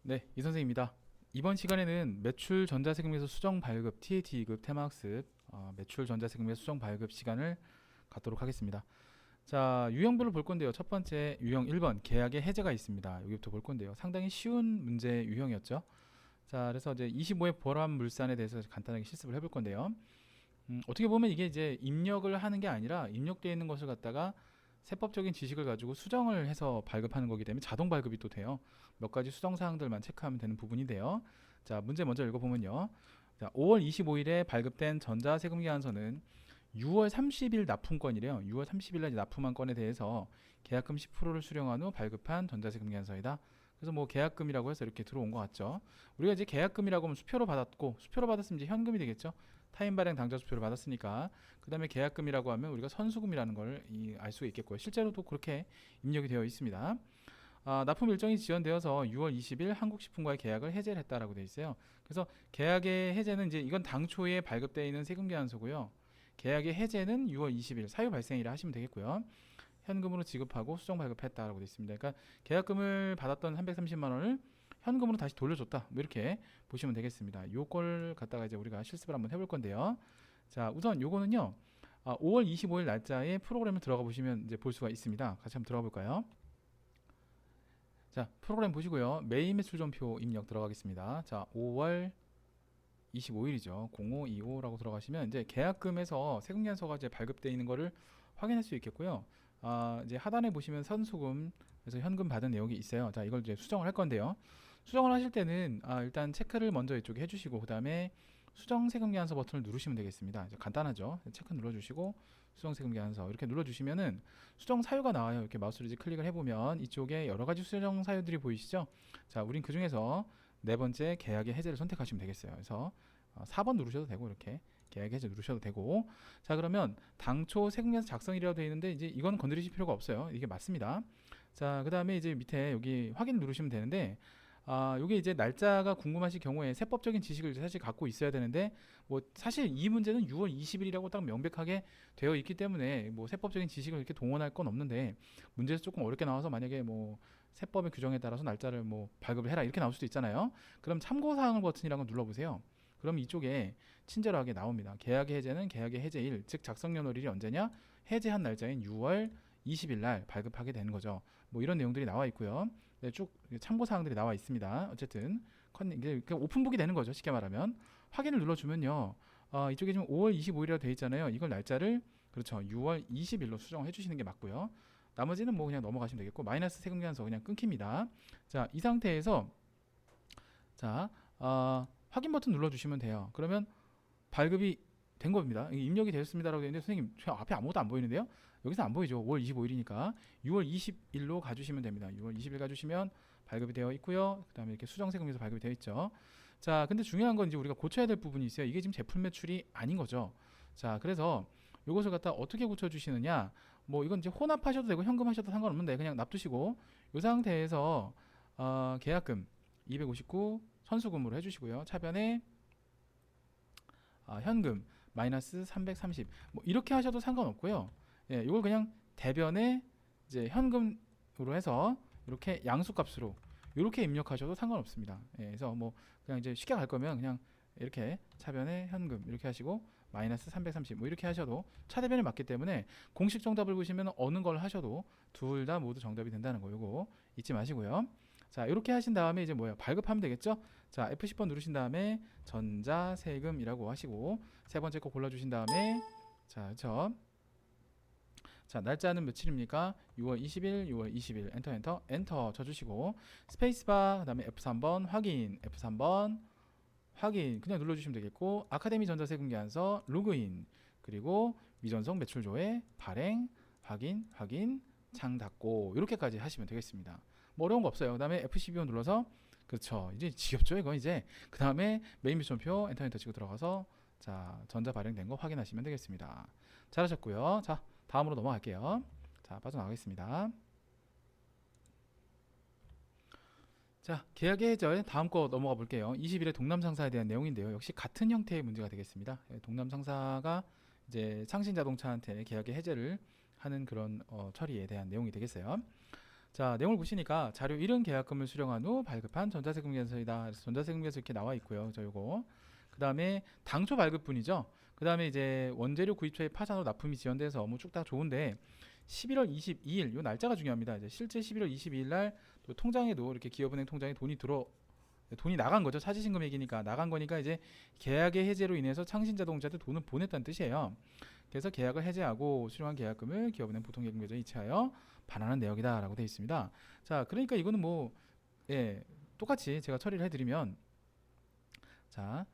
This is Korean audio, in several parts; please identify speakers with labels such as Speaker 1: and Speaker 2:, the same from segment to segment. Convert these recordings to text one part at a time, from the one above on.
Speaker 1: 네, 이 선생입니다. 이번 시간에는 매출 전자세금에서 수정 발급 TAT급 테마학습 매출 전자세금에서 수정 발급 시간을 갖도록 하겠습니다. 자, 유형별로 볼 건데요. 첫 번째 유형 1번 계약의 해제가 있습니다. 여기부터 볼 건데요. 상당히 쉬운 문제 유형이었죠. 자, 그래서 이제 25의 보람물산에 대해서 간단하게 실습을 해볼 건데요. 어떻게 보면 이게 이제 입력을 하는 게 아니라 입력되어 있는 것을 갖다가 세법적인 지식을 가지고 수정을 해서 발급하는 거기 때문에 자동 발급이 또 돼요. 몇 가지 수정 사항들만 체크하면 되는 부분인데요. 자, 문제 먼저 읽어보면요. 자, 5월 25일에 발급된 전자세금계산서는 6월 30일 납품건이래요. 6월 30일 날 납품한 건에 대해서 계약금 10%를 수령한 후 발급한 전자세금계산서이다. 그래서 뭐 계약금이라고 해서 이렇게 들어온 것 같죠. 우리가 이제 계약금이라고 하면 수표로 받았고, 수표로 받았으면 이제 현금이 되겠죠. 타임 발행 당좌 수표를 받았으니까. 그 다음에 계약금이라고 하면 우리가 선수금이라는 걸 알 수가 있겠고요. 실제로도 그렇게 입력이 되어 있습니다. 납품 일정이 지연되어서 6월 20일 한국식품과의 계약을 해제를 했다라고 되어 있어요. 그래서 계약의 해제는 이제 이건 당초에 발급되어 있는 세금계산서고요. 계약의 해제는 6월 20일 사유 발생일에 하시면 되겠고요. 현금으로 지급하고 수정 발급했다라고 되어 있습니다. 그러니까 계약금을 받았던 330만 원을 현금으로 다시 돌려줬다. 뭐 이렇게 보시면 되겠습니다. 요걸 갖다가 이제 우리가 실습을 한번 해볼 건데요. 자, 우선 요거는요. 5월 25일 날짜에 프로그램을 들어가 보시면 이제 볼 수가 있습니다. 같이 한번 들어가 볼까요? 자, 프로그램 보시고요. 매일 매출 전표 입력 들어가겠습니다. 자, 5월 25일이죠. 0525라고 들어가시면 이제 계약금에서 세금계산서가 이제 발급되어 있는 거를 확인할 수 있겠고요. 이제 하단에 보시면 선수금 그래서 현금 받은 내역이 있어요. 자, 이걸 이제 수정을 할 건데요. 수정을 하실 때는 일단 체크를 먼저 이쪽에 해주시고 그 다음에 수정세금계산서 버튼을 누르시면 되겠습니다. 이제 간단하죠. 체크 눌러주시고 수정세금계산서 이렇게 눌러주시면은 수정 사유가 나와요. 이렇게 마우스를 이제 클릭을 해보면 이쪽에 여러 가지 수정 사유들이 보이시죠? 자, 우린 그 중에서 네 번째 계약의 해제를 선택하시면 되겠어요. 그래서 4번 누르셔도 되고 이렇게 계약 해제 누르셔도 되고. 자, 그러면 당초 세금계산서 작성이라고 되어 있는데 이제 이건 건드리실 필요가 없어요. 이게 맞습니다. 자, 그 다음에 이제 밑에 여기 확인 누르시면 되는데 요게 이제 날짜가 궁금하실 경우에 세법적인 지식을 사실 갖고 있어야 되는데 뭐 사실 이 문제는 6월 20일이라고 딱 명백하게 되어 있기 때문에 뭐 세법적인 지식을 이렇게 동원할 건 없는데 문제에서 조금 어렵게 나와서 만약에 뭐 세법의 규정에 따라서 날짜를 뭐 발급을 해라 이렇게 나올 수도 있잖아요. 그럼 참고사항 버튼이라고 눌러보세요. 그럼 이쪽에 친절하게 나옵니다. 계약의 해제는 계약의 해제일, 즉 작성연월일이 언제냐? 해제한 날짜인 6월 20일 날 발급하게 되는 거죠. 뭐 이런 내용들이 나와 있고요. 네, 쭉 참고사항들이 나와 있습니다. 어쨌든 이게 오픈북이 되는 거죠. 쉽게 말하면 확인을 눌러주면요. 이쪽에 지금 5월 25일이라고 되어 있잖아요. 이걸 날짜를 그렇죠. 6월 20일로 수정해 주시는 게 맞고요. 나머지는 뭐 그냥 넘어가시면 되겠고 마이너스 세금계산서 그냥 끊깁니다. 자, 이 상태에서 자 확인 버튼 눌러주시면 돼요. 그러면 발급이 된 겁니다. 입력이 되었습니다라고 되어 있는데 선생님 저 앞에 아무것도 안 보이는데요. 여기서 안 보이죠. 5월 25일이니까 6월 20일로 가주시면 됩니다. 6월 20일 가주시면 발급이 되어 있고요. 그 다음에 이렇게 수정세금에서 발급이 되어 있죠. 자, 근데 중요한 건 이제 우리가 고쳐야 될 부분이 있어요. 이게 지금 제품 매출이 아닌 거죠. 자, 그래서 이것을 갖다 어떻게 고쳐주시느냐. 뭐 이건 이제 혼합하셔도 되고 현금 하셔도 상관없는데 그냥 납두시고 이 상태에서 계약금 259 선수금으로 해주시고요. 차변에 현금 마이너스 330 뭐 이렇게 하셔도 상관없고요. 예, 이걸 그냥 대변에 이제 현금으로 해서 이렇게 양수값으로 이렇게 입력하셔도 상관없습니다. 예, 그래서 뭐 그냥 이제 쉽게 갈 거면 그냥 이렇게 차변에 현금 이렇게 하시고 마이너스 330 뭐 이렇게 하셔도 차대변이 맞기 때문에 공식 정답을 보시면 어느 걸 하셔도 둘 다 모두 정답이 된다는 거 요거 잊지 마시고요. 자, 이렇게 하신 다음에 이제 뭐예요? 발급하면 되겠죠? 자, F10번 누르신 다음에 전자세금이라고 하시고 세 번째 거 골라주신 다음에 자, 그쵸? 자, 날짜는 며칠입니까? 6월 20일, 6월 20일 엔터 엔터 엔터 쳐주시고 스페이스바 그 다음에 F3번 확인 F3번 확인 그냥 눌러주시면 되겠고 아카데미 전자세금계산서 로그인 그리고 미전송 매출조회 발행 확인 확인 창 닫고 이렇게까지 하시면 되겠습니다. 뭐 어려운 거 없어요. 그 다음에 F12번 눌러서 그렇죠. 이제 지겹죠 이거 이제 그 다음에 메인 미션표 엔터 엔터 치고 들어가서 자 전자 발행된 거 확인하시면 되겠습니다. 잘하셨고요. 자 다음으로 넘어갈게요. 자 빠져나가겠습니다. 자, 계약의 해제 다음 거 넘어가 볼게요. 20일의 동남 상사에 대한 내용인데요. 역시 같은 형태의 문제가 되겠습니다. 동남 상사가 이제 상신 자동차한테 계약의 해제를 하는 그런 처리에 대한 내용이 되겠어요. 자, 내용을 보시니까 자료 1은 계약금을 수령한 후 발급한 전자세금계산서이다. 그래서 전자세금계산서 이렇게 나와 있고요. 저 요거. 그 다음에 당초 발급분이죠. 그 다음에 이제 원재료 구입처의 파산으로 납품이 지연돼서 뭐 쭉 다 좋은데 11월 22일 요 날짜가 중요합니다. 이제 실제 11월 22일 날 또 통장에도 이렇게 기업은행 통장에 돈이 나간 거죠. 차지신 금액이니까 나간 거니까 이제 계약의 해제로 인해서 창신자동차한테 돈을 보냈다는 뜻이에요. 그래서 계약을 해제하고 수령한 계약금을 기업은행 보통예금 계좌에 이체하여 반환한 내역이다라고 되어 있습니다. 자, 그러니까 이거는 뭐 똑같이 제가 처리를 해드리면 자,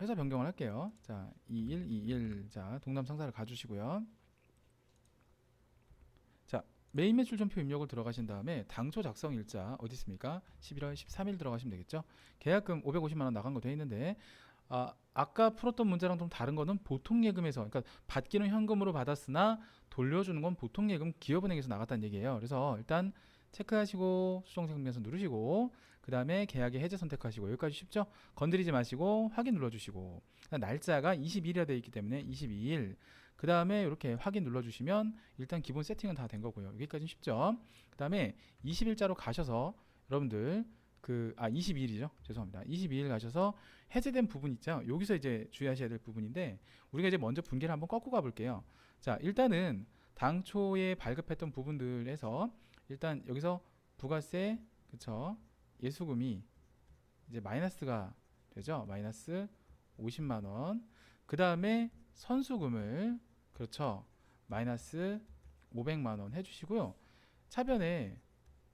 Speaker 1: 회사 변경을 할게요. 자, 2121 자, 동남 상사를 가주시고요. 자, 메인 매출전표 입력을 들어가신 다음에 당초 작성 일자 어디 있습니까? 11월 13일 들어가시면 되겠죠. 계약금 550만 원 나간 거 돼 있는데 아까 풀었던 문제랑 좀 다른 거는 보통예금에서, 그러니까 받기는 현금으로 받았으나 돌려주는 건 보통예금 기업은행에서 나갔다는 얘기예요. 그래서 일단 체크하시고 수정세금계산 누르시고 그 다음에 계약의 해제 선택하시고 여기까지 쉽죠? 건드리지 마시고 확인 눌러주시고 날짜가 22일이라 되어 있기 때문에 22일 그 다음에 이렇게 확인 눌러주시면 일단 기본 세팅은 다 된 거고요. 여기까지는 쉽죠? 그 다음에 20일자로 가셔서 여러분들 22일이죠. 죄송합니다. 22일 가셔서 해제된 부분 있죠. 여기서 이제 주의하셔야 될 부분인데 우리가 이제 먼저 분기를 한번 꺾고 가볼게요. 자, 일단은 당초에 발급했던 부분들에서 일단 여기서 부가세, 그쵸? 예수금이 이제 마이너스가 되죠. 마이너스 50만 원. 그 다음에 선수금을 그렇죠. 마이너스 500만 원 해주시고요. 차변에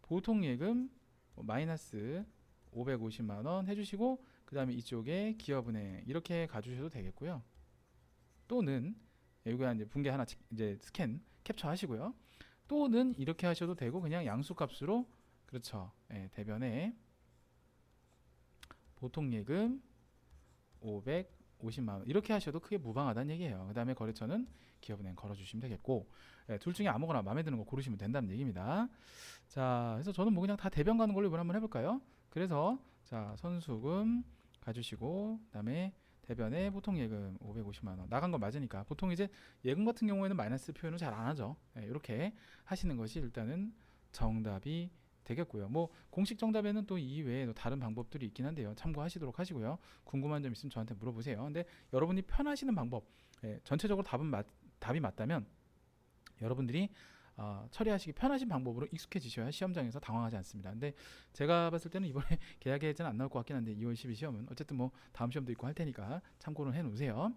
Speaker 1: 보통예금 마이너스 550만 원 해주시고 그 다음에 이쪽에 기업은행 이렇게 가주셔도 되겠고요. 또는 여기가 이제 분계 하나 이제 스캔 캡처 하시고요. 또는 이렇게 하셔도 되고 그냥 양수값으로 그렇죠. 대변에 보통예금 550만 원 이렇게 하셔도 크게 무방하다는 얘기예요. 그 다음에 거래처는 기업은행 걸어주시면 되겠고 둘 중에 아무거나 마음에 드는 거 고르시면 된다는 얘기입니다. 자, 그래서 저는 뭐 그냥 다 대변 가는 걸로 이번에 한번 해볼까요? 그래서 자, 선수금 가주시고 그 다음에 대변에 보통예금 550만 원 나간 거 맞으니까 보통 이제 예금 같은 경우에는 마이너스 표현을 잘 안 하죠. 이렇게 하시는 것이 일단은 정답이 되겠고요. 뭐 공식 정답에는 또 이외에 또 다른 방법들이 있긴 한데요. 참고하시도록 하시고요. 궁금한 점 있으면 저한테 물어보세요. 근데 여러분이 편하시는 방법, 전체적으로 답이 맞다면 여러분들이 처리하시기 편하신 방법으로 익숙해지셔야 시험장에서 당황하지 않습니다. 근데 제가 봤을 때는 이번에 계약 해제는 안 나올 것 같긴 한데 2월 10일 시험은 어쨌든 뭐 다음 시험도 있고 할 테니까 참고를 해 놓으세요.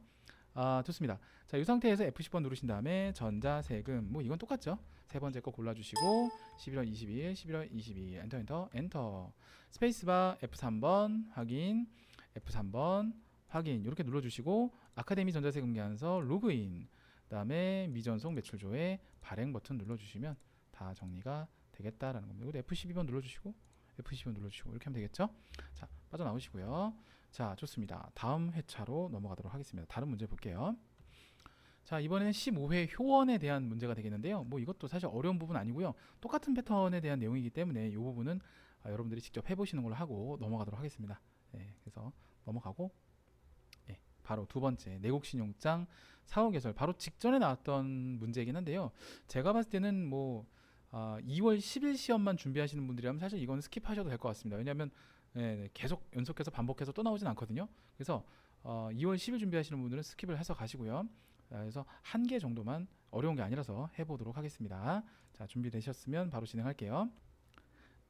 Speaker 1: 좋습니다. 자, 이 상태에서 F10번 누르신 다음에 전자세금 뭐 이건 똑같죠. 세 번째 거 골라주시고 11월 22일, 11월 22일 엔터 스페이스바 F3번 확인, F3번 확인 이렇게 눌러주시고 아카데미 전자세금계산서 로그인 그 다음에 미전송 매출조회 발행 버튼 눌러주시면 다 정리가 되겠다라는 겁니다. 그리고 F12번 눌러주시고 F12번 눌러주시고 이렇게 하면 되겠죠. 자, 빠져나오시고요. 자, 좋습니다. 다음 회차로 넘어가도록 하겠습니다. 다른 문제 볼게요. 자, 이번에는 15회 효원에 대한 문제가 되겠는데요. 뭐 이것도 사실 어려운 부분 아니고요. 똑같은 패턴에 대한 내용이기 때문에 이 부분은 여러분들이 직접 해보시는 걸로 하고 넘어가도록 하겠습니다. 그래서 넘어가고 바로 두 번째 내국신용장 사후 개설 바로 직전에 나왔던 문제이긴 한데요. 제가 봤을 때는 뭐 2월 10일 시험만 준비하시는 분들이라면 사실 이건 스킵하셔도 될 것 같습니다. 왜냐하면 계속 연속해서 반복해서 또 나오진 않거든요. 그래서 2월 10일 준비하시는 분들은 스킵을 해서 가시고요. 그래서 한 개 정도만 어려운 게 아니라서 해보도록 하겠습니다. 자, 준비되셨으면 바로 진행할게요.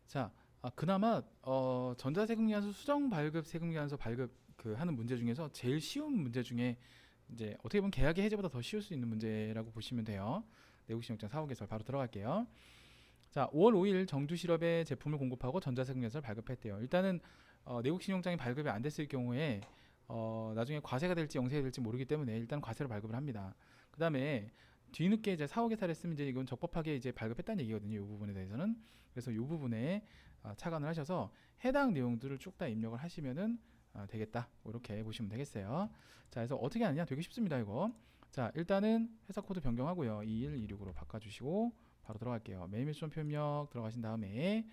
Speaker 1: 자, 그나마 전자세금계산서 수정 발급 세금계산서 발급 하는 문제 중에서 제일 쉬운 문제 중에 이제 어떻게 보면 계약의 해제보다 더 쉬울 수 있는 문제라고 보시면 돼요. 내국신용장 사후 개설 바로 들어갈게요. 자, 5월 5일 정주실업에 제품을 공급하고 전자세금계산서를 발급했대요. 일단은 내국신용장이 발급이 안 됐을 경우에 나중에 과세가 될지 영세가 될지 모르기 때문에 일단 과세로 발급을 합니다. 그 다음에 뒤늦게 이제 사후 개설을 했으면 이제 이건 적법하게 이제 발급했다는 얘기거든요. 이 부분에 대해서는. 그래서 이 부분에 착안을 하셔서 해당 내용들을 쭉 다 입력을 하시면은 되겠다. 이렇게 보시면 되겠어요. 자, 그래서 어떻게 하느냐? 되게 쉽습니다, 이거. 자, 일단은 회사 코드 변경하고요. 2126으로 바꿔주시고 바로 들어갈게요. 매일매출 표입력 들어가신 다음에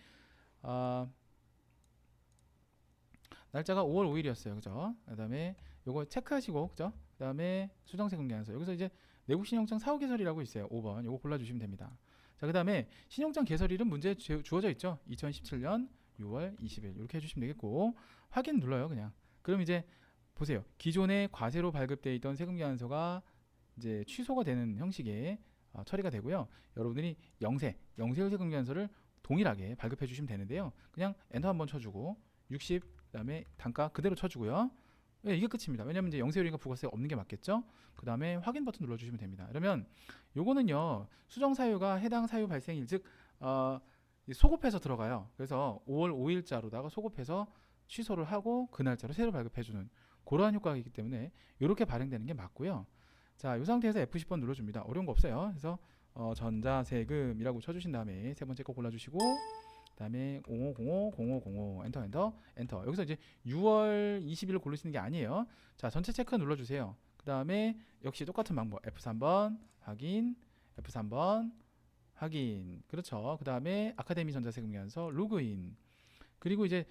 Speaker 1: 날짜가 5월 5일이었어요. 그죠? 그 다음에 요거 체크하시고, 그죠? 그 다음에 수정세금계산서. 여기서 이제 내국신용장 사후 개설이라고 있어요. 5번. 요거 골라주시면 됩니다. 자, 그 다음에 신용장 개설일은 문제에 주어져 있죠. 2017년 6월 20일 이렇게 해주시면 되겠고, 확인 눌러요 그냥. 그럼 이제 보세요. 기존에 과세로 발급되어 있던 세금계산서가 이제 취소가 되는 형식의 처리가 되고요. 여러분들이 영세율 세금계산서를 동일하게 발급해 주시면 되는데요. 그냥 엔터 한번 쳐주고 60 그다음에 단가 그대로 쳐주고요. 네, 이게 끝입니다. 왜냐면 이제 영세율인가 부가세 없는 게 맞겠죠. 그 다음에 확인 버튼 눌러주시면 됩니다. 그러면 요거는요, 수정 사유가 해당 사유 발생일, 즉 소급해서 들어가요. 그래서 5월 5일자로다가 소급해서 취소를 하고 그 날짜로 새로 발급해주는 그러한 효과가 있기 때문에 이렇게 발행되는 게 맞고요. 자, 이 상태에서 F10번 눌러줍니다. 어려운 거 없어요. 그래서 전자세금이라고 쳐주신 다음에 세 번째 거 골라주시고, 그 다음에 0505 엔터. 여기서 이제 6월 20일을 고르시는 게 아니에요. 자, 전체 체크 눌러주세요. 그 다음에 역시 똑같은 방법 F3번 확인, F3번 확인. 그렇죠. 그 다음에 아카데미 전자세금계산서 로그인. 그리고 이제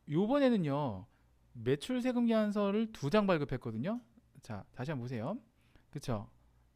Speaker 1: 요번에는요, 매출 세금계산서를 2장 발급했거든요. 자, 다시 한번 보세요. 그쵸?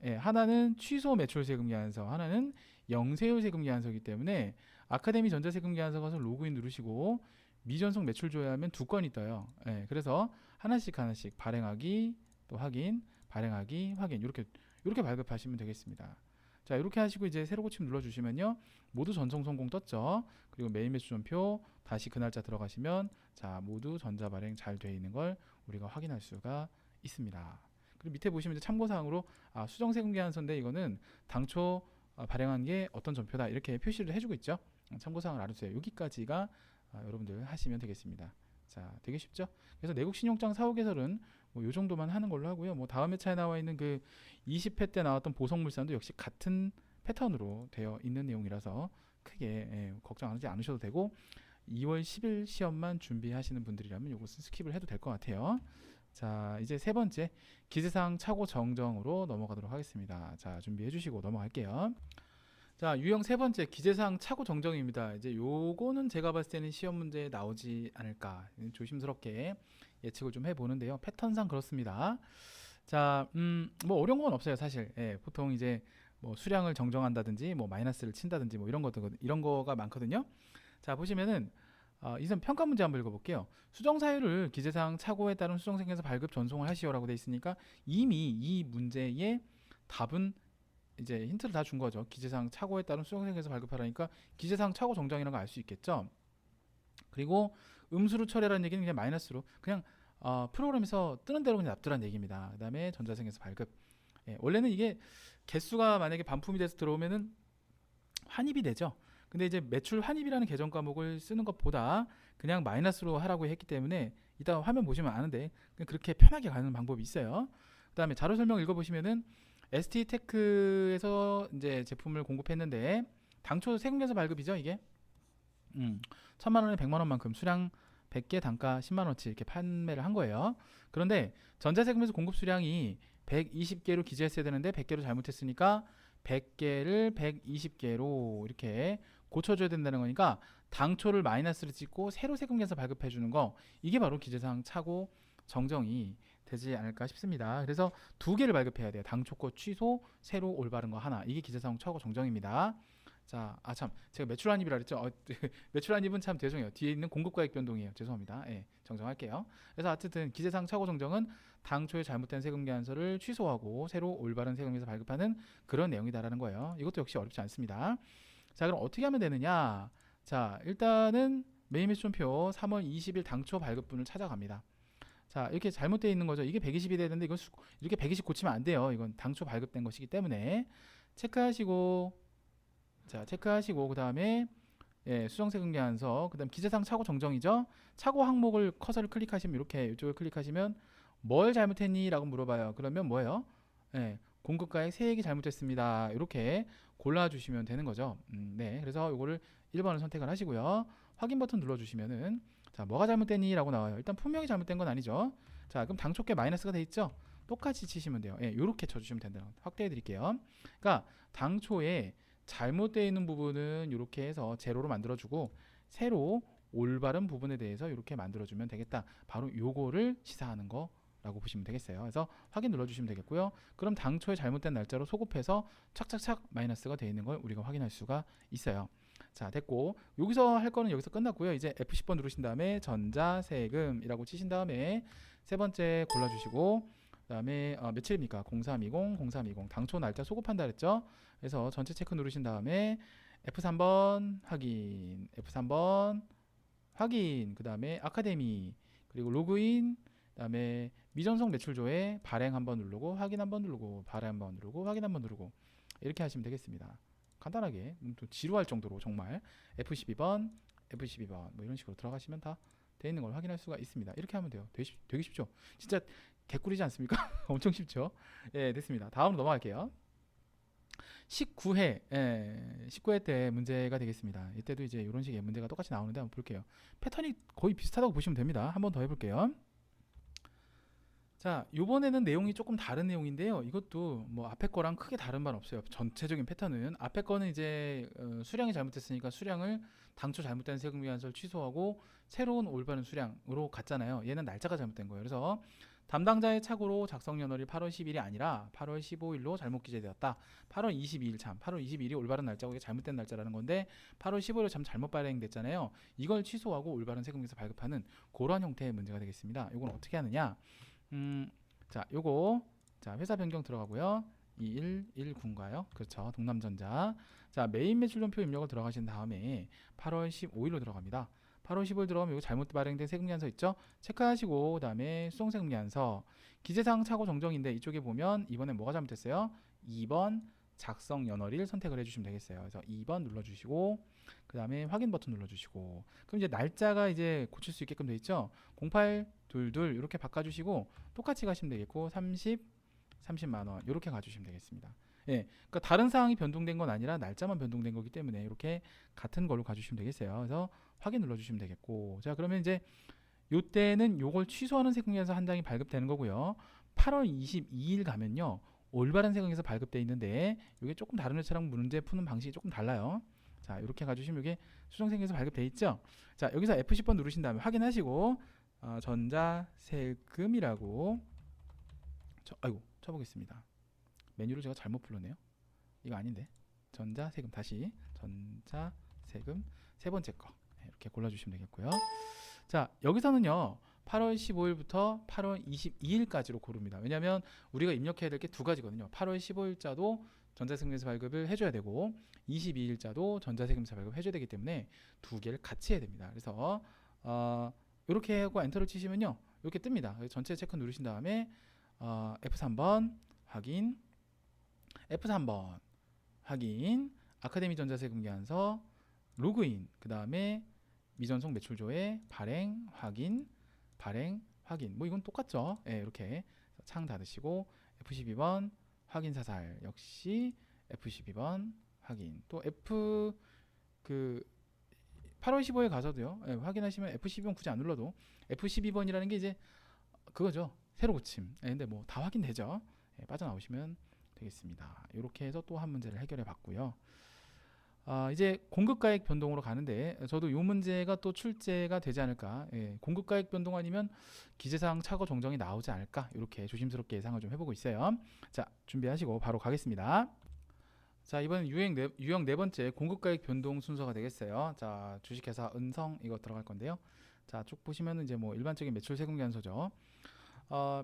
Speaker 1: 예, 하나는 취소 매출 세금계산서, 하나는 영세율 세금계산서이기 때문에 아카데미 전자세금계산서 가서 로그인 누르시고 미전송 매출 조회하면 2건이 떠요. 예, 그래서 하나씩 발행하기 또 확인, 발행하기 확인, 이렇게 발급하시면 되겠습니다. 자, 이렇게 하시고 이제 새로 고침 눌러주시면요, 모두 전송 성공 떴죠. 그리고 메인 매출전표 다시 그 날짜 들어가시면 자, 모두 전자 발행 잘 되어 있는 걸 우리가 확인할 수가 있습니다. 그리고 밑에 보시면 이제 참고사항으로 수정세금계산서인데 이거는 당초 발행한 게 어떤 전표다 이렇게 표시를 해주고 있죠. 참고사항을 알아주세요. 여기까지가 여러분들 하시면 되겠습니다. 자, 되게 쉽죠? 그래서 내국 신용장 사후 개설은 뭐 요 정도만 하는 걸로 하고요. 뭐 다음 회차에 나와 있는 그 20회 때 나왔던 보석물산도 역시 같은 패턴으로 되어 있는 내용이라서 크게 걱정하지 않으셔도 되고, 2월 10일 시험만 준비하시는 분들이라면 이것은 스킵을 해도 될 것 같아요. 자, 이제 세 번째 기재사항 착오 정정으로 넘어가도록 하겠습니다. 자, 준비해 주시고 넘어갈게요. 자, 유형 세 번째 기재사항 착오 정정입니다. 이제 요거는 제가 봤을 때는 시험 문제에 나오지 않을까 조심스럽게 예측을 좀 해보는데요. 패턴상 그렇습니다. 자, 뭐 어려운 건 없어요, 사실. 예, 보통 이제 뭐 수량을 정정한다든지 뭐 마이너스를 친다든지 뭐 이런 거가 많거든요. 자, 보시면은 이선 평가 문제 한번 읽어볼게요. 수정 사유를 기재사항 착오에 따른 수정생에서 발급 전송을 하시오라고 돼 있으니까 이미 이 문제의 답은 이제 힌트를 다 준 거죠. 기재사항 착오에 따른 수정생에서 발급하라니까 기재사항 착오 정정이라는 걸 알 수 있겠죠. 그리고 음수로 처리하라는 얘기는 그냥 마이너스로 그냥 프로그램에서 뜨는 대로 그냥 납두라는 얘기입니다. 그 다음에 전자생에서 발급. 예, 원래는 이게 개수가 만약에 반품이 돼서 들어오면은 환입이 되죠. 근데 이제 매출 환입이라는 계정 과목을 쓰는 것보다 그냥 마이너스로 하라고 했기 때문에 이따 화면 보시면 아는데 그냥 그렇게 편하게 가는 방법이 있어요. 그 다음에 자료 설명 읽어보시면은 ST테크에서 이제 제품을 공급했는데 당초 세금계산 발급이죠 이게. 1000만원에 100만원만큼 수량 100개 단가 10만원치 이렇게 판매를 한 거예요. 그런데 전자세금에서 공급 수량이 120개로 기재했어야 되는데 100개로 잘못했으니까 100개를 120개로 이렇게 고쳐줘야 된다는 거니까 당초를 마이너스를 찍고 새로 세금계산 발급해 주는 거, 이게 바로 기재사항 착오 정정이 되지 않을까 싶습니다. 그래서 2개를 발급해야 돼요. 당초 거 취소, 새로 올바른 거 하나. 이게 기재사항 착오 정정입니다. 자, 참 제가 매출 환입이라 그랬죠. 매출 환입은 참 죄송해요. 뒤에 있는 공급가액 변동이에요. 죄송합니다. 예, 정정할게요. 그래서 어쨌든 기재사항 착오 정정은 당초에 잘못된 세금계산서를 취소하고 새로 올바른 세금계산 발급하는 그런 내용이다라는 거예요. 이것도 역시 어렵지 않습니다. 자, 그럼 어떻게 하면 되느냐? 자, 일단은 메인 매출표 3월 20일 당초 발급분을 찾아갑니다. 자, 이렇게 잘못되어 있는 거죠. 이게 120이 되는데 이건 이렇게 120 고치면 안 돼요. 이건 당초 발급된 것이기 때문에 체크하시고, 자, 체크하시고 그 다음에 수정세금계산서, 그 다음 기재사항 착오 정정이죠. 착오 항목을 커서를 클릭하시면 이렇게 이쪽을 클릭하시면 뭘 잘못했니? 라고 물어봐요. 그러면 뭐예요? 공급가액 세액이 잘못됐습니다. 이렇게 골라주시면 되는 거죠. 네, 그래서 이거를 1번을 선택을 하시고요. 확인 버튼 눌러주시면은 자, 뭐가 잘못됐니? 라고 나와요. 일단 분명히 잘못된 건 아니죠. 자, 그럼 당초께 마이너스가 돼 있죠? 똑같이 치시면 돼요. 이렇게 쳐주시면 된다. 확대해 드릴게요. 그러니까 당초에 잘못되어 있는 부분은 이렇게 해서 제로로 만들어주고 새로 올바른 부분에 대해서 이렇게 만들어주면 되겠다. 바로 요거를 시사하는 거 라고 보시면 되겠어요. 그래서 확인 눌러주시면 되겠고요. 그럼 당초에 잘못된 날짜로 소급해서 착착착 마이너스가 되어 있는 걸 우리가 확인할 수가 있어요. 자, 됐고 여기서 할 거는 여기서 끝났고요. 이제 F10번 누르신 다음에 전자세금이라고 치신 다음에 세 번째 골라주시고 그 다음에 며칠입니까? 0320, 0320 당초 날짜 소급한다 그랬죠? 그래서 전체 체크 누르신 다음에 F3번 확인, F3번 확인, 그 다음에 아카데미, 그리고 로그인, 그 다음에 미전송 매출조회 발행 한번 누르고 확인 한번 누르고 발행 한번 누르고 확인 한번 누르고 이렇게 하시면 되겠습니다. 간단하게 또 지루할 정도로 정말 F12번, F12번 뭐 이런 식으로 들어가시면 다 되어 있는 걸 확인할 수가 있습니다. 이렇게 하면 돼요. 되게 쉽죠? 진짜 개꿀이지 않습니까? 엄청 쉽죠? 예, 됐습니다. 다음으로 넘어갈게요. 19회, 19회 때 문제가 되겠습니다. 이때도 이제 이런 식의 문제가 똑같이 나오는데 한번 볼게요. 패턴이 거의 비슷하다고 보시면 됩니다. 한번 더 해볼게요. 자, 요번에는 내용이 조금 다른 내용인데요. 이것도 뭐 앞에 거랑 크게 다른 바는 없어요. 전체적인 패턴은 앞에 거는 이제 수량이 잘못됐으니까 수량을 당초 잘못된 세금 위반서를 취소하고 새로운 올바른 수량으로 갔잖아요. 얘는 날짜가 잘못된 거예요. 그래서 담당자의 착오로 작성 연월이 8월 10일이 아니라 8월 15일로 잘못 기재되었다. 8월 22일 8월 22일이 올바른 날짜고 이게 잘못된 날짜라는 건데 8월 15일에 참 잘못 발행됐잖아요. 이걸 취소하고 올바른 세금에서 발급하는 그러한 형태의 문제가 되겠습니다. 이건 어떻게 하느냐? 자, 요거 자 회사 변경 들어가고요. 2119인가요? 그렇죠. 동남전자. 자, 메인 매출전표 입력을 들어가신 다음에 8월 15일로 들어갑니다. 8월 15일 들어가면 이거 잘못 발행된 세금계산서 있죠? 체크하시고 그다음에 수송세금계산서 기재사항 착오 정정인데 이쪽에 보면 이번에 뭐가 잘못됐어요? 2번 작성 연월일 선택을 해주시면 되겠어요. 그래서 2번 눌러주시고 그 다음에 확인 버튼 눌러주시고 그럼 이제 날짜가 이제 고칠 수 있게끔 돼 있죠? 0822 이렇게 바꿔주시고 똑같이 가시면 되겠고 30만원 이렇게 가주시면 되겠습니다. 예, 그러니까 다른 사항이 변동된 건 아니라 날짜만 변동된 거기 때문에 이렇게 같은 걸로 가주시면 되겠어요. 그래서 확인 눌러주시면 되겠고 자 그러면 이제 요때는 요걸 취소하는 세금계산서 한 장이 발급되는 거고요. 8월 22일 가면요 올바른 세금계산서 발급되어 있는데 이게 조금 다른 회사랑 문제 푸는 방식이 조금 달라요. 자 이렇게 가주시면 이게 수정세금계산서 발급되어 있죠. 자 여기서 F10번 누르신 다음에 확인하시고 전자세금이라고 아이고 쳐보겠습니다. 메뉴를 제가 잘못 불렀네요. 이거 아닌데 전자세금 다시 전자세금 세 번째 거 이렇게 골라주시면 되겠고요. 자 여기서는요 8월 15일부터 8월 22일까지로 고릅니다. 왜냐하면 우리가 입력해야 될 게 두 가지거든요. 8월 15일자도 전자세금에서 발급을 해줘야 되고 22일자도 전자세금에서 발급을 해줘야 되기 때문에 두 개를 같이 해야 됩니다. 그래서 이렇게 하고 엔터를 치시면요 이렇게 뜹니다. 전체 체크 누르신 다음에 F3번 확인, F3번 확인, 아카데미 전자세금계산서 로그인, 그 다음에 미전송 매출조회 발행 확인, 발행 확인. 뭐 이건 똑같죠. 예, 이렇게 창 닫으시고 F12번 확인 사살 역시 F12번 확인. 또 F 8월 15일 가서도요. 예, 확인하시면 F12번 굳이 안 눌러도 F12번이라는 게 이제 그거죠. 새로 고침. 예, 근데 뭐 다 확인되죠. 예, 빠져나오시면 되겠습니다. 이렇게 해서 또 한 문제를 해결해 봤고요. 이제 공급가액 변동으로 가는데 저도 이 문제가 또 출제가 되지 않을까. 예, 공급가액 변동 아니면 기재사항 착오 정정이 나오지 않을까. 이렇게 조심스럽게 예상을 좀 해보고 있어요. 자 준비하시고 바로 가겠습니다. 자 이번엔 유형 네 번째 공급가액 변동 순서가 되겠어요. 자 주식회사 은성 이거 들어갈 건데요. 자 쭉 보시면 이제 뭐 일반적인 매출세금계산서죠.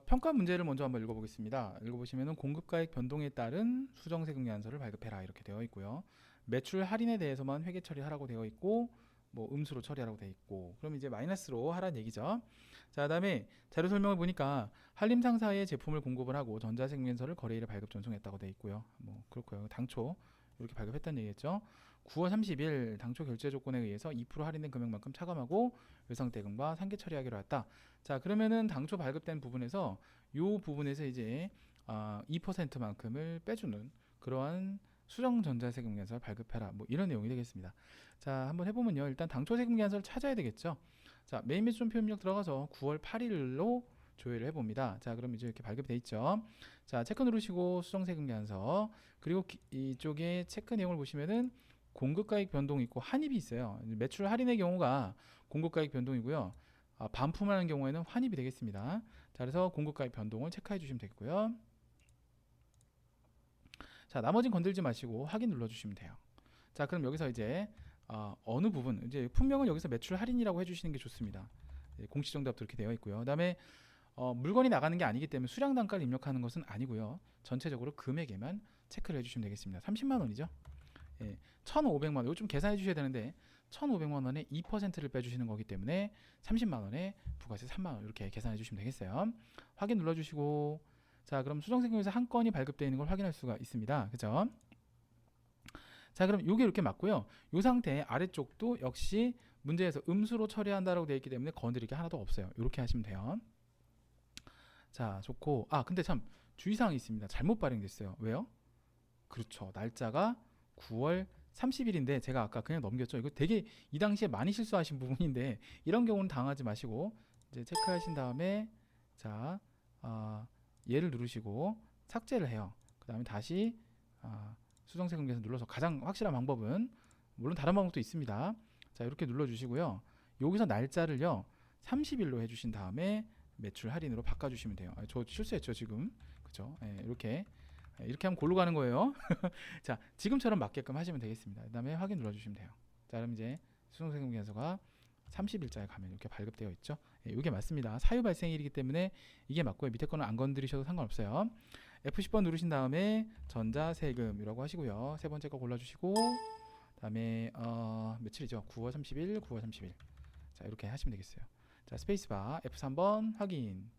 Speaker 1: 평가 문제를 먼저 한번 읽어보겠습니다. 읽어보시면은 공급가액 변동에 따른 수정세금계산서를 발급해라 이렇게 되어 있고요. 매출 할인에 대해서만 회계 처리하라고 되어 있고 뭐 음수로 처리하라고 되어 있고 그럼 이제 마이너스로 하라는 얘기죠. 자 그다음에 자료 설명을 보니까 한림 상사에 제품을 공급을 하고 전자세금계산서를 거래일에 발급 전송했다고 되어 있고요. 뭐 그렇고요. 당초 이렇게 발급했다는 얘기겠죠. 9월 30일 당초 결제 조건에 의해서 2% 할인된 금액만큼 차감하고 외상대금과 상계 처리하기로 했다. 자 그러면은 당초 발급된 부분에서 요 부분에서 이제 2%만큼을 빼주는 그러한 수정 전자세금계산서를 발급해라 뭐 이런 내용이 되겠습니다. 자 한번 해보면요 일단 당초 세금계산서를 찾아야 되겠죠. 자 메인 매출전표 입력 들어가서 9월 8일로 조회를 해봅니다. 자 그럼 이제 이렇게 발급돼 있죠. 자 체크 누르시고 수정세금계산서 그리고 이쪽에 체크 내용을 보시면은 공급가액 변동이 있고 한입이 있어요. 매출 할인의 경우가 공급가액 변동이고요. 반품하는 경우에는 환입이 되겠습니다. 자, 그래서 공급가액 변동을 체크해 주시면 되겠고요. 자, 나머지는 건들지 마시고 확인 눌러주시면 돼요. 자, 그럼 여기서 이제 어느 부분, 이제 분명은 여기서 매출 할인이라고 해주시는 게 좋습니다. 공시 정답도 이렇게 되어 있고요. 그다음에 물건이 나가는 게 아니기 때문에 수량 단가를 입력하는 것은 아니고요. 전체적으로 금액에만 체크를 해주시면 되겠습니다. 30만 원이죠. 예, 1,500만 원. 이거 좀 계산해 주셔야 되는데 1,500만 원에 2%를 빼주시는 거기 때문에 30만 원에 부가세 3만 원 이렇게 계산해 주시면 되겠어요. 확인 눌러주시고 자, 그럼 수정세금에서 한 건이 발급되어 있는 걸 확인할 수가 있습니다. 그죠? 자, 그럼 요게 이렇게 맞고요. 요 상태 아래쪽도 역시 문제에서 음수로 처리한다라고 되어 있기 때문에 건드릴 게 하나도 없어요. 이렇게 하시면 돼요. 자, 좋고 근데 참 주의사항이 있습니다. 잘못 발행됐어요. 왜요? 그렇죠. 날짜가 9월 30일인데 제가 아까 그냥 넘겼죠. 이거 되게 이 당시에 많이 실수하신 부분인데 이런 경우는 당하지 마시고 이제 체크하신 다음에 자, 얘를 누르시고 삭제를 해요. 그 다음에 다시 수정세금 계산 눌러서 가장 확실한 방법은 물론 다른 방법도 있습니다. 자, 이렇게 눌러주시고요. 여기서 날짜를요 30일로 해주신 다음에 매출 할인으로 바꿔주시면 돼요. 저 실수했죠 지금. 그죠? 이렇게 하면 골로 가는 거예요. 자, 지금처럼 맞게끔 하시면 되겠습니다. 그 다음에 확인 눌러주시면 돼요. 자, 그럼 이제 수정세금 계산서가 30일자에 가면 이렇게 발급되어 있죠. 이게 맞습니다. 사유 발생일이기 때문에 이게 맞고요. 밑에 거는 안 건드리셔도 상관없어요. F10번 누르신 다음에 전자세금이라고 하시고요. 세 번째 거 골라주시고 그다음에 며칠이죠? 9월 30일, 9월 30일. 자, 이렇게 하시면 되겠어요. 자, 스페이스바 F3번 확인,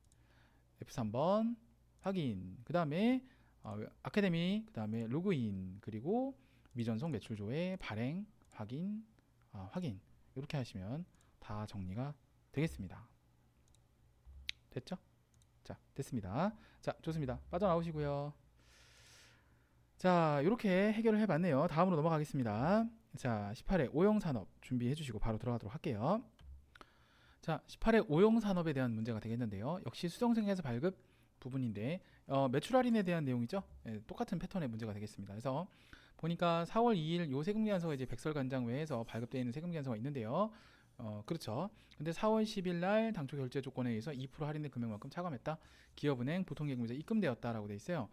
Speaker 1: F3번 확인. 그 다음에 아카데미, 그 다음에 로그인, 그리고 미전송 매출조회 발행 확인, 확인. 이렇게 하시면 다 정리가 되겠습니다. 됐죠? 자, 됐습니다. 자, 좋습니다. 빠져나오시고요. 자, 이렇게 해결을 해봤네요. 다음으로 넘어가겠습니다. 자, 18회 오용산업 준비해 주시고 바로 들어가도록 할게요. 자, 18회 오용산업에 대한 문제가 되겠는데요. 역시 수정생에서 발급 부분인데 매출 할인에 대한 내용이죠. 똑같은 패턴의 문제가 되겠습니다. 그래서 보니까 4월 2일 요 세금계산서가 이제 백설간장 외에서 발급되어 있는 세금계산서가 있는데요. 그렇죠. 근데 4월 10일 날 당초 결제 조건에 의해서 2% 할인된 금액만큼 차감했다. 기업은행 보통예금에서 입금되었다라고 돼 있어요.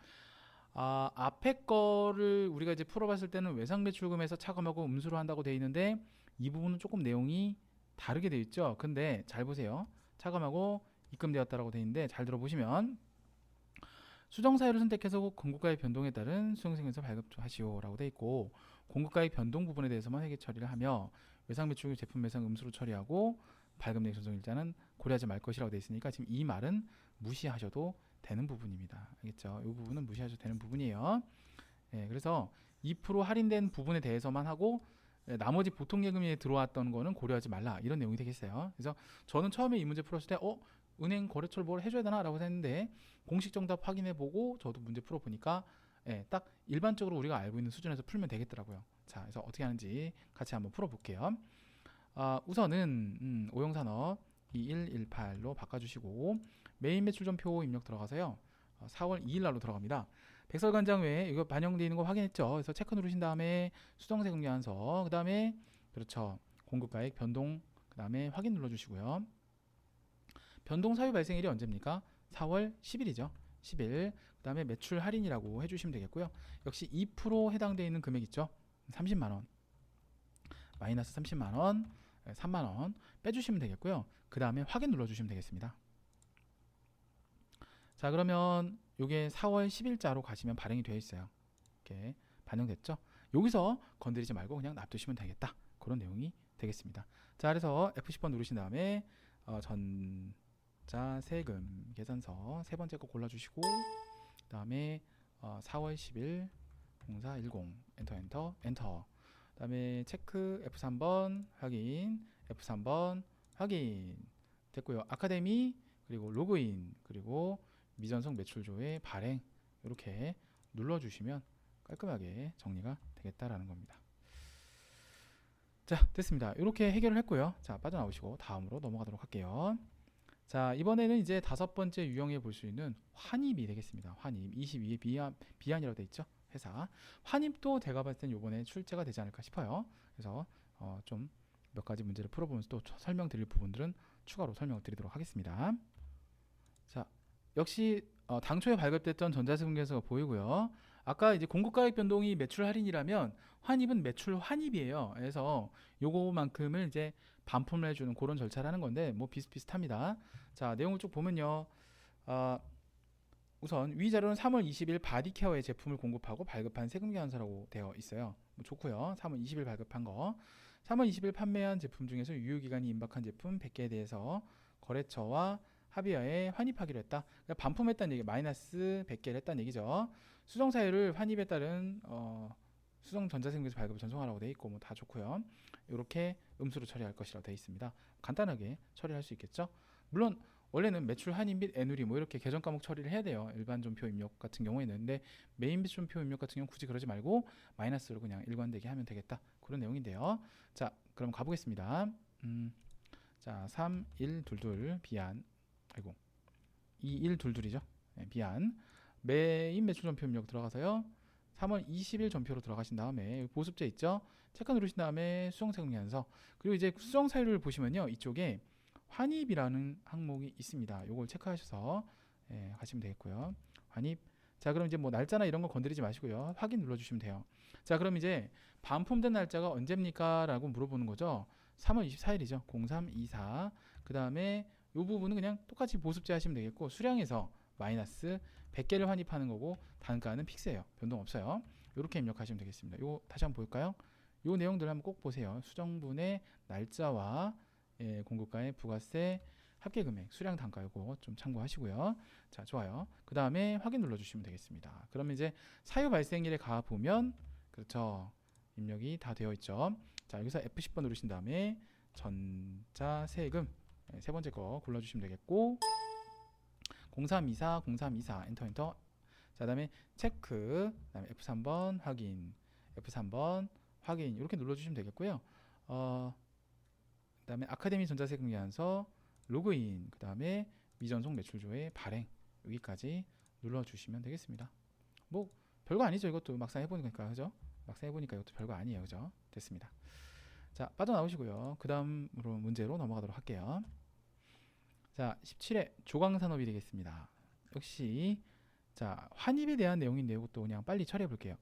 Speaker 1: 앞에 거를 우리가 이제 풀어봤을 때는 외상매출금에서 차감하고 음수로 한다고 돼 있는데 이 부분은 조금 내용이 다르게 돼 있죠. 근데 잘 보세요. 차감하고 입금되었다라고 돼 있는데 잘 들어보시면 수정사유를 선택해서 공급가액 변동에 따른 수정세금에서 발급하시오라고 돼 있고 공급가액 변동 부분에 대해서만 회계 처리를 하며 외상매출 제품 매상 음수로 처리하고 발급 내역 전송일자는 고려하지 말 것이라고 돼 있으니까 지금 이 말은 무시하셔도 되는 부분입니다. 알겠죠? 이 부분은 무시하셔도 되는 부분이에요. 그래서 2% 할인된 부분에 대해서만 하고 나머지 보통예금에 들어왔던 거는 고려하지 말라 이런 내용이 되겠어요. 그래서 저는 처음에 이 문제 풀었을 때 은행 거래처를 뭘 해줘야 되나 라고 했는데 공식 정답 확인해 보고 저도 문제 풀어보니까 딱 일반적으로 우리가 알고 있는 수준에서 풀면 되겠더라고요. 자, 그래서 어떻게 하는지 같이 한번 풀어볼게요. 우선은 오용산업 2118로 바꿔주시고 메인 매출점표 입력 들어가서요. 4월 2일 날로 들어갑니다. 백설간장 외에 이거 반영되어 있는 거 확인했죠. 그래서 체크 누르신 다음에 수정세금계산서, 그 다음에 그렇죠. 공급가액 변동, 그 다음에 확인 눌러주시고요. 변동 사유 발생일이 언제입니까? 4월 10일이죠. 10일. 그 다음에 매출 할인이라고 해주시면 되겠고요. 역시 2% 해당되어 있는 금액 있죠. 30만원. 마이너스 30만원, 3만원 빼주시면 되겠고요. 그 다음에 확인 눌러주시면 되겠습니다. 자, 그러면 이게 4월 10일자로 가시면 발행이 되어 있어요. 이렇게 반영됐죠? 여기서 건드리지 말고 그냥 놔두시면 되겠다. 그런 내용이 되겠습니다. 자, 그래서 F10번 누르신 다음에 전자세금 계산서 세 번째 거 골라주시고 그 다음에 4월 10일 0410 엔터 그 다음에 체크 F3번 확인, F3번 확인 됐고요. 아카데미 그리고 로그인 그리고 미전송 매출조회 발행 이렇게 눌러주시면 깔끔하게 정리가 되겠다라는 겁니다. 자, 됐습니다. 이렇게 해결을 했고요. 자, 빠져나오시고 다음으로 넘어가도록 할게요. 자, 이번에는 이제 다섯 번째 유형에 볼 수 있는 환입이 되겠습니다. 환입 22에 비안이라고 돼 있죠. 회사 환입도 제가 봤을 땐 이번에 출제가 되지 않을까 싶어요. 그래서 좀 몇 가지 문제를 풀어보면서 또 설명드릴 부분들은 추가로 설명을 드리도록 하겠습니다. 자, 역시 당초에 발급됐던 전자세금계산서가 보이고요. 아까 이제 공급가액 변동이 매출 할인이라면 환입은 매출 환입이에요. 그래서 요거만큼을 이제 반품을 해주는 그런 절차를 하는 건데 뭐 비슷비슷합니다. 자, 내용을 쭉 보면요. 우선 위 자료는 3월 20일 바디케어의 제품을 공급하고 발급한 세금계산서라고 되어 있어요. 뭐 좋고요. 3월 20일 발급한 거. 3월 20일 판매한 제품 중에서 유효기간이 임박한 제품 100개에 대해서 거래처와 합의하에 환입하기로 했다. 그러니까 반품했다는 얘기, 마이너스 100개를 했다는 얘기죠. 수정 사유를 환입에 따른 수정 전자세금계산 발급을 전송하라고 돼 있고 뭐 다 좋고요. 이렇게 음수로 처리할 것이라고 돼 있습니다. 간단하게 처리할 수 있겠죠. 물론 원래는 매출 환입 및 애누리 뭐 이렇게 계정 과목 처리를 해야 돼요. 일반 존표 입력 같은 경우에는. 근데 메인 비 존표 입력 같은 경우 굳이 그러지 말고 마이너스로 그냥 일관되게 하면 되겠다. 그런 내용인데요. 자, 그럼 가보겠습니다. 자, 3, 1, 2, 2 비안. 아이고. 2, 1, 2, 2이죠. 네, 비안. 메인 매출 전표 입력 들어가서요. 3월 20일 전표로 들어가신 다음에 보습제 있죠? 체크 누르신 다음에 수정세금계산서. 그리고 이제 수정 사유를 보시면요. 이쪽에 환입이라는 항목이 있습니다. 요걸 체크하셔서 하시면 되겠고요. 환입. 자, 그럼 이제 뭐 날짜나 이런 거 건드리지 마시고요. 확인 눌러주시면 돼요. 자, 그럼 이제 반품된 날짜가 언제입니까? 라고 물어보는 거죠. 3월 24일이죠. 0324. 그 다음에 요 부분은 그냥 똑같이 보습제 하시면 되겠고 수량에서 마이너스 100개를 환입하는 거고 단가는 픽스예요. 변동 없어요. 이렇게 입력하시면 되겠습니다. 요 다시 한번 볼까요? 요 내용들 한번 꼭 보세요. 수정분의 날짜와 공급가의 부가세 합계금액 수량 단가 요거 좀 참고하시고요. 자, 좋아요. 그 다음에 확인 눌러주시면 되겠습니다. 그러면 이제 사유 발생일에 가 보면 그렇죠. 입력이 다 되어 있죠. 자, 여기서 F10번 누르신 다음에 전자세금 세 번째 거 골라주시면 되겠고 0324 0324 엔터 엔터. 자, 그다음에 체크, 그다음에 F3번 확인, F3번 확인 이렇게 눌러주시면 되겠고요. 그다음에 아카데미 전자세금계산서 로그인, 그다음에 미전송 매출조회 발행 여기까지 눌러주시면 되겠습니다. 뭐 별거 아니죠. 이것도 막상 해보니까 그죠? 막상 해보니까 이것도 별거 아니에요, 그죠? 됐습니다. 자, 빠져나오시고요. 그 다음으로 문제로 넘어가도록 할게요. 자, 17회 조광산업이 되겠습니다. 역시 자, 환입에 대한 내용인데 이것도 그냥 빨리 처리해 볼게요.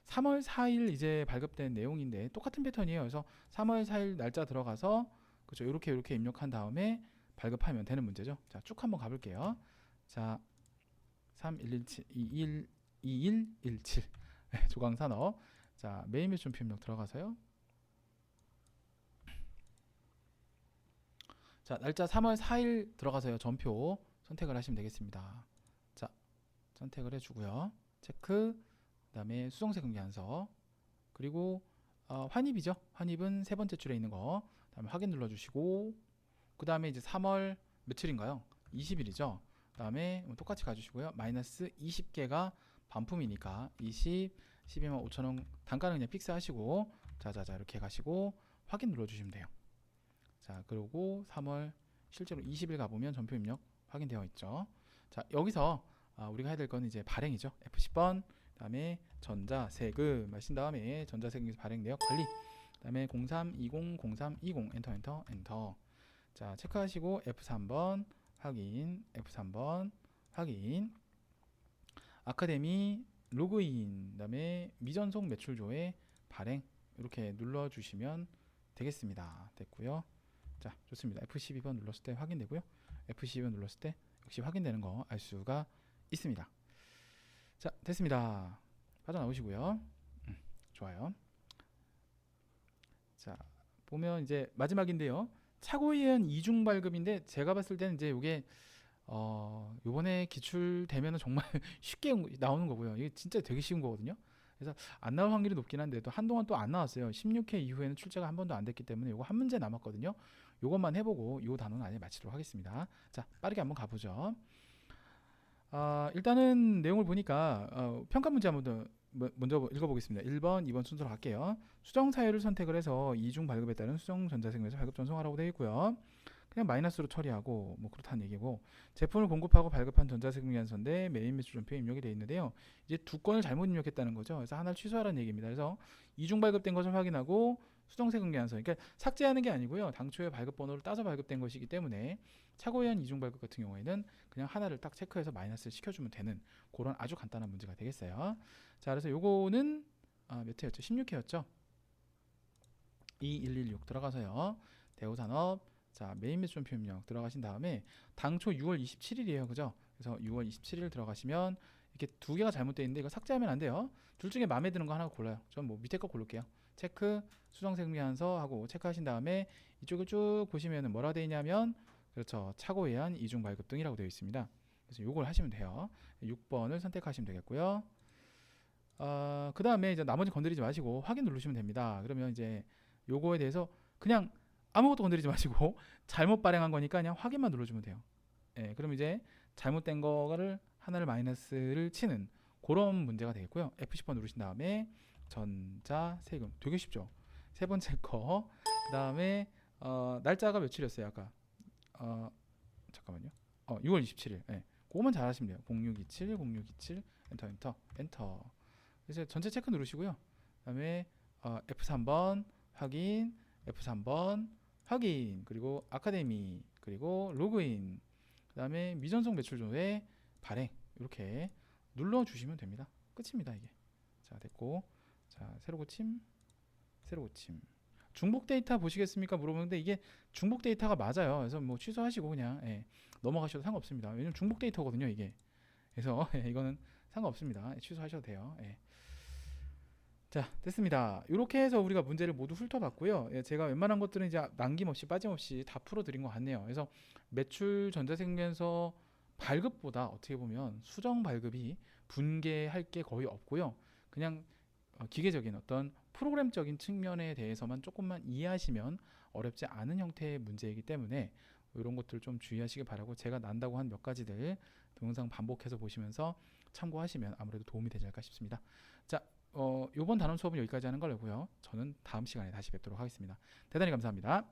Speaker 1: 3월 4일 이제 발급된 내용인데 똑같은 패턴이에요. 그래서 3월 4일 날짜 들어가서 그렇죠. 이렇게 입력한 다음에 발급하면 되는 문제죠. 자, 쭉 한번 가볼게요. 자, 3117 2117 조광산업. 자, 메인 매출표 입력 들어가서요. 자, 날짜 3월 4일 들어가서요. 전표 선택을 하시면 되겠습니다. 자, 선택을 해주고요. 체크, 그 다음에 수정세금계산서, 그리고 환입이죠. 환입은 세 번째 줄에 있는 거. 그 다음에 확인 눌러주시고, 그 다음에 이제 3월 며칠인가요? 20일이죠. 그 다음에 똑같이 가주시고요. 마이너스 20개가 반품이니까 12만 5천원 단가는 그냥 픽스 하시고, 자자자 이렇게 가시고 확인 눌러주시면 돼요. 자, 그리고 3월 실제로 20일 가보면 전표 입력 확인되어 있죠. 자, 여기서 우리가 해야 될 건 이제 발행이죠. F10번, 그 다음에 전자세금 하신 다음에 전자세금 발행 내역 관리, 그 다음에 0320 0320 엔터 엔터 엔터. 자, 체크하시고 F3번 확인, F3번 확인, 아카데미 로그인, 그 다음에 미전송 매출조회 발행 이렇게 눌러주시면 되겠습니다. 됐고요. 자, 좋습니다. F12번 눌렀을 때 확인되고요. F12번 눌렀을 때 역시 확인되는 거 알 수가 있습니다. 자, 됐습니다. 빠져나오시고요. 좋아요. 자, 보면 이제 마지막인데요. 차고위원 이중 발급인데 제가 봤을 때는 이제 이게 요번에 기출되면은 정말 쉽게 나오는 거고요. 이게 진짜 되게 쉬운 거거든요. 그래서 안 나올 확률이 높긴 한데 또 한동안 또 안 나왔어요. 16회 이후에는 출제가 한 번도 안 됐기 때문에 요거 한 문제 남았거든요. 요것만 해보고 요 단원은 아예 마치도록 하겠습니다. 자, 빠르게 한번 가보죠. 일단은 내용을 보니까 평가 문제 한번 먼저 읽어보겠습니다. 1번, 2번 순서로 갈게요. 수정 사유를 선택을 해서 이중 발급에 따른 수정 전자세금에서 발급 전송하라고 되어 있고요. 그냥 마이너스로 처리하고 뭐 그렇다는 얘기고, 제품을 공급하고 발급한 전자세금계산서인데 메인 매출전표에 입력이 되어 있는데요. 이제 두 건을 잘못 입력했다는 거죠. 그래서 하나를 취소하라는 얘기입니다. 그래서 이중 발급된 것을 확인하고 수정세금계산서. 그러니까 삭제하는 게 아니고요. 당초에 발급 번호를 따서 발급된 것이기 때문에 착오에 의한 이중 발급 같은 경우에는 그냥 하나를 딱 체크해서 마이너스를 시켜주면 되는 그런 아주 간단한 문제가 되겠어요. 자, 그래서 요거는 몇 회였죠? 16회였죠? 2116 들어가서요. 대우산업 자 메인 매출표 입력 들어가신 다음에 당초 6월 27일이에요. 그죠? 그래서 6월 27일 들어가시면 이렇게 두 개가 잘못되어 있는데 이거 삭제하면 안 돼요. 둘 중에 마음에 드는 거 하나 골라요. 전 뭐 밑에 거 고를게요. 체크 수정세금계산서 하고 체크하신 다음에 이쪽을 쭉 보시면은 뭐라 되어 있냐면 그렇죠. 착오에 의한 이중 발급 등이라고 되어 있습니다. 그래서 요걸 하시면 돼요. 6번을 선택하시면 되겠고요. 그 다음에 이제 나머지 건드리지 마시고 확인 누르시면 됩니다. 그러면 이제 요거에 대해서 그냥 아무것도 건드리지 마시고 잘못 발행한 거니까 그냥 확인만 눌러주면 돼요. 예, 그럼 이제 잘못된 거를 하나를 마이너스를 치는 그런 문제가 되겠고요. F10번 누르신 다음에 전자 세금 되게 쉽죠. 세 번째 거 그다음에 날짜가 며칠이었어요 아까 잠깐만요. 6월 27일. 예. 그거만 잘하시면 돼요. 0627 0627 엔터. 그래서 전체 체크 누르시고요. 그다음에 F3번 확인, F3번 확인, 그리고 아카데미, 그리고 로그인, 그다음에 미전송 매출 조회 발행 이렇게 눌러 주시면 됩니다. 끝입니다, 이게. 자, 됐고. 자, 새로 고침. 중복 데이터 보시겠습니까? 물어보는데 이게 중복 데이터가 맞아요. 그래서 뭐 취소하시고 그냥 넘어가셔도 상관없습니다. 왜냐면 중복 데이터거든요, 이게. 그래서 이거는 상관없습니다. 취소하셔도 돼요. 자, 됐습니다. 이렇게 해서 우리가 문제를 모두 훑어봤고요. 제가 웬만한 것들은 이제 남김없이 빠짐없이 다 풀어드린 것 같네요. 그래서 매출 전자세금계산서 발급보다 어떻게 보면 수정 발급이 분개할 게 거의 없고요. 그냥 기계적인 어떤 프로그램적인 측면에 대해서만 조금만 이해하시면 어렵지 않은 형태의 문제이기 때문에 이런 것들 좀 주의하시길 바라고 제가 난다고 한 몇 가지들 동영상 반복해서 보시면서 참고하시면 아무래도 도움이 되지 않을까 싶습니다. 자, 요번 단원 수업은 여기까지 하는 걸로고요. 저는 다음 시간에 다시 뵙도록 하겠습니다. 대단히 감사합니다.